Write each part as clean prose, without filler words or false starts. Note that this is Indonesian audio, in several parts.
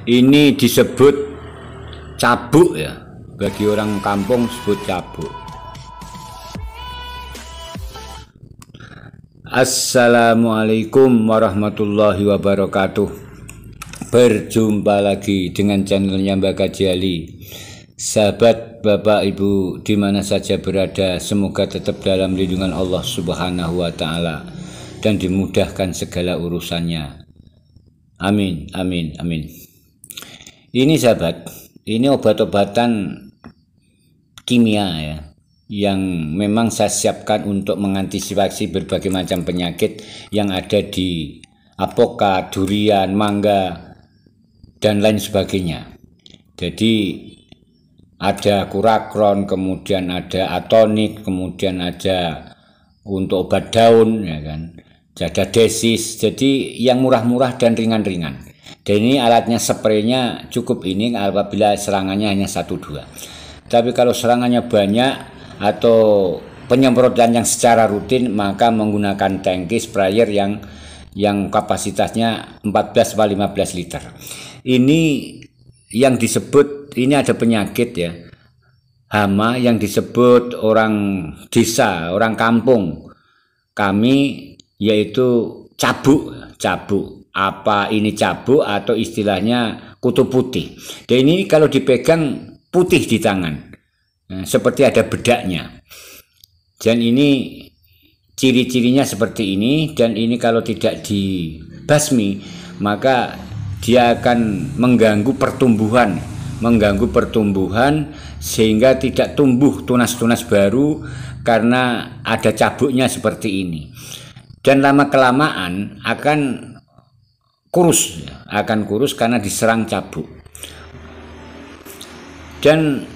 Ini disebut cabuk ya, bagi orang kampung disebut cabuk. Assalamualaikum warahmatullahi wabarakatuh. Berjumpa lagi dengan channelnya Mbak Kajiali. Sahabat, Bapak, Ibu, di mana saja berada, semoga tetap dalam lindungan Allah Subhanahu wa Ta'ala dan dimudahkan segala urusannya. Amin, amin, amin. Ini sahabat, ini obat-obatan kimia ya, yang memang saya siapkan untuk mengantisipasi berbagai macam penyakit yang ada di apokat, durian, mangga, dan lain sebagainya. Jadi ada kurakron, kemudian ada atonik, kemudian ada untuk obat daun, ya kan, ada desis. Jadi yang murah-murah dan ringan-ringan. Dan ini alatnya, spraynya cukup ini apabila serangannya hanya 1-2. Tapi kalau serangannya banyak atau penyemprotan yang secara rutin, maka menggunakan tangki sprayer yang kapasitasnya 14-15 liter. Ini yang disebut, ini ada penyakit ya, hama yang disebut orang desa, orang kampung kami, yaitu cabuk. Apa ini cabuk atau istilahnya kutu putih. Dan ini kalau dipegang putih di tangan, seperti ada bedaknya. Dan ini ciri-cirinya seperti ini. Dan ini kalau tidak dibasmi, maka dia akan mengganggu pertumbuhan sehingga tidak tumbuh tunas-tunas baru karena ada cabuknya seperti ini. Dan lama-kelamaan akan kurus karena diserang cabuk. Dan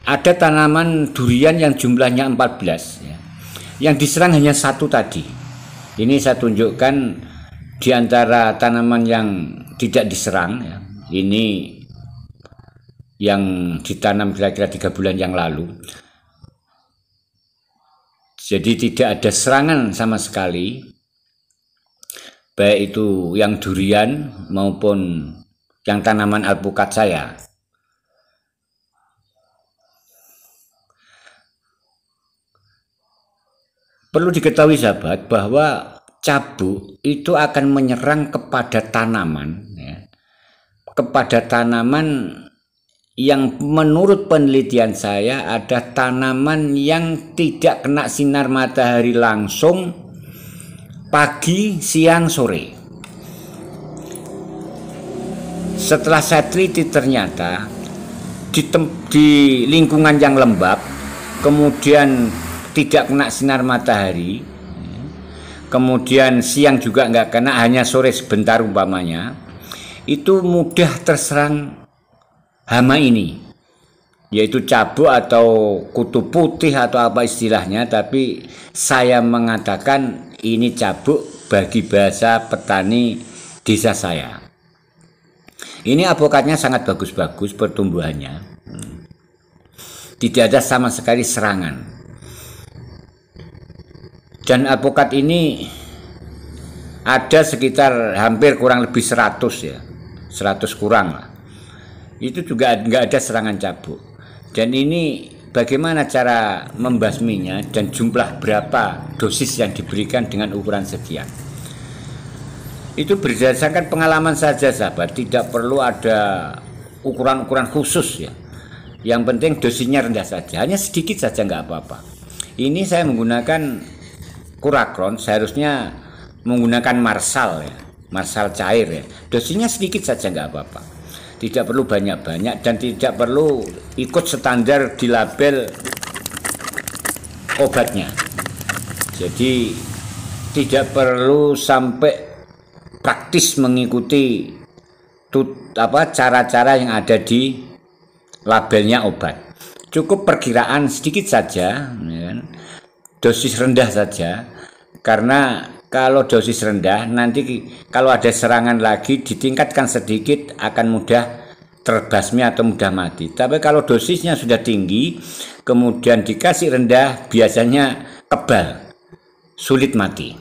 ada tanaman durian yang jumlahnya 14 ya, yang diserang hanya 1 tadi. Ini saya tunjukkan di antara tanaman yang tidak diserang ya. Ini yang ditanam kira-kira 3 bulan yang lalu. Jadi tidak ada serangan sama sekali, baik itu yang durian maupun yang tanaman alpukat saya. Perlu diketahui sahabat bahwa cabuk itu akan menyerang kepada tanaman ya, kepada tanaman yang menurut penelitian saya ada tanaman yang tidak kena sinar matahari langsung pagi, siang, sore. Setelah saya teliti ternyata di lingkungan yang lembab, kemudian tidak kena sinar matahari, kemudian siang juga nggak kena, hanya sore sebentar umpamanya, itu mudah terserang hama ini, yaitu cabuk atau kutu putih atau apa istilahnya. Tapi saya mengatakan ini cabuk bagi bahasa petani desa saya. Ini apokatnya sangat bagus-bagus pertumbuhannya, tidak ada sama sekali serangan. Dan alpukat ini ada sekitar hampir kurang lebih 100 ya, 100 kurang lah. Itu juga nggak ada serangan cabuk. Dan ini bagaimana cara membasminya dan jumlah berapa dosis yang diberikan dengan ukuran sekian. Itu berdasarkan pengalaman saja sahabat, tidak perlu ada ukuran-ukuran khusus ya. Yang penting dosisnya rendah saja, hanya sedikit saja nggak apa-apa. Ini saya menggunakan kurakron, seharusnya menggunakan marsal ya, marsal cair ya. Dosisnya sedikit saja nggak apa-apa, tidak perlu banyak-banyak dan tidak perlu ikut standar di label obatnya. Jadi tidak perlu sampai praktis mengikuti cara-cara yang ada di labelnya obat. Cukup perkiraan sedikit saja ya kan? Dosis rendah saja, karena kalau dosis rendah nanti kalau ada serangan lagi ditingkatkan sedikit akan mudah terbasmi atau mudah mati. Tapi kalau dosisnya sudah tinggi kemudian dikasih rendah, biasanya kebal, sulit mati.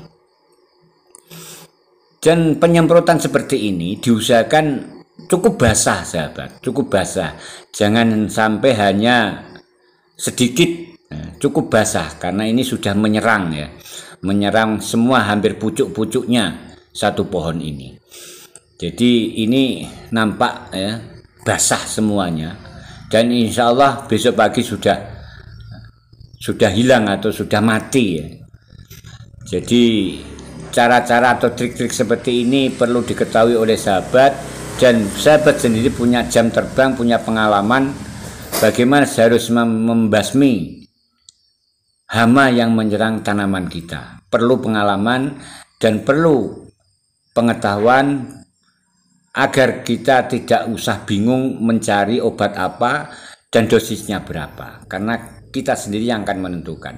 Dan penyemprotan seperti ini diusahakan cukup basah sahabat, cukup basah. Jangan sampai hanya sedikit, cukup basah karena ini sudah menyerang ya. Menyerang semua hampir pucuk-pucuknya satu pohon ini. Jadi ini nampak ya basah semuanya dan insya Allah besok pagi sudah hilang atau sudah mati ya. Jadi cara-cara atau trik-trik seperti ini perlu diketahui oleh sahabat, dan sahabat sendiri punya jam terbang, punya pengalaman bagaimana harus membasmi hama yang menyerang tanaman kita. Perlu pengalaman dan perlu pengetahuan agar kita tidak usah bingung mencari obat apa dan dosisnya berapa, karena kita sendiri yang akan menentukan.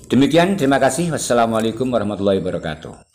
Demikian, terima kasih. Wassalamualaikum warahmatullahi wabarakatuh.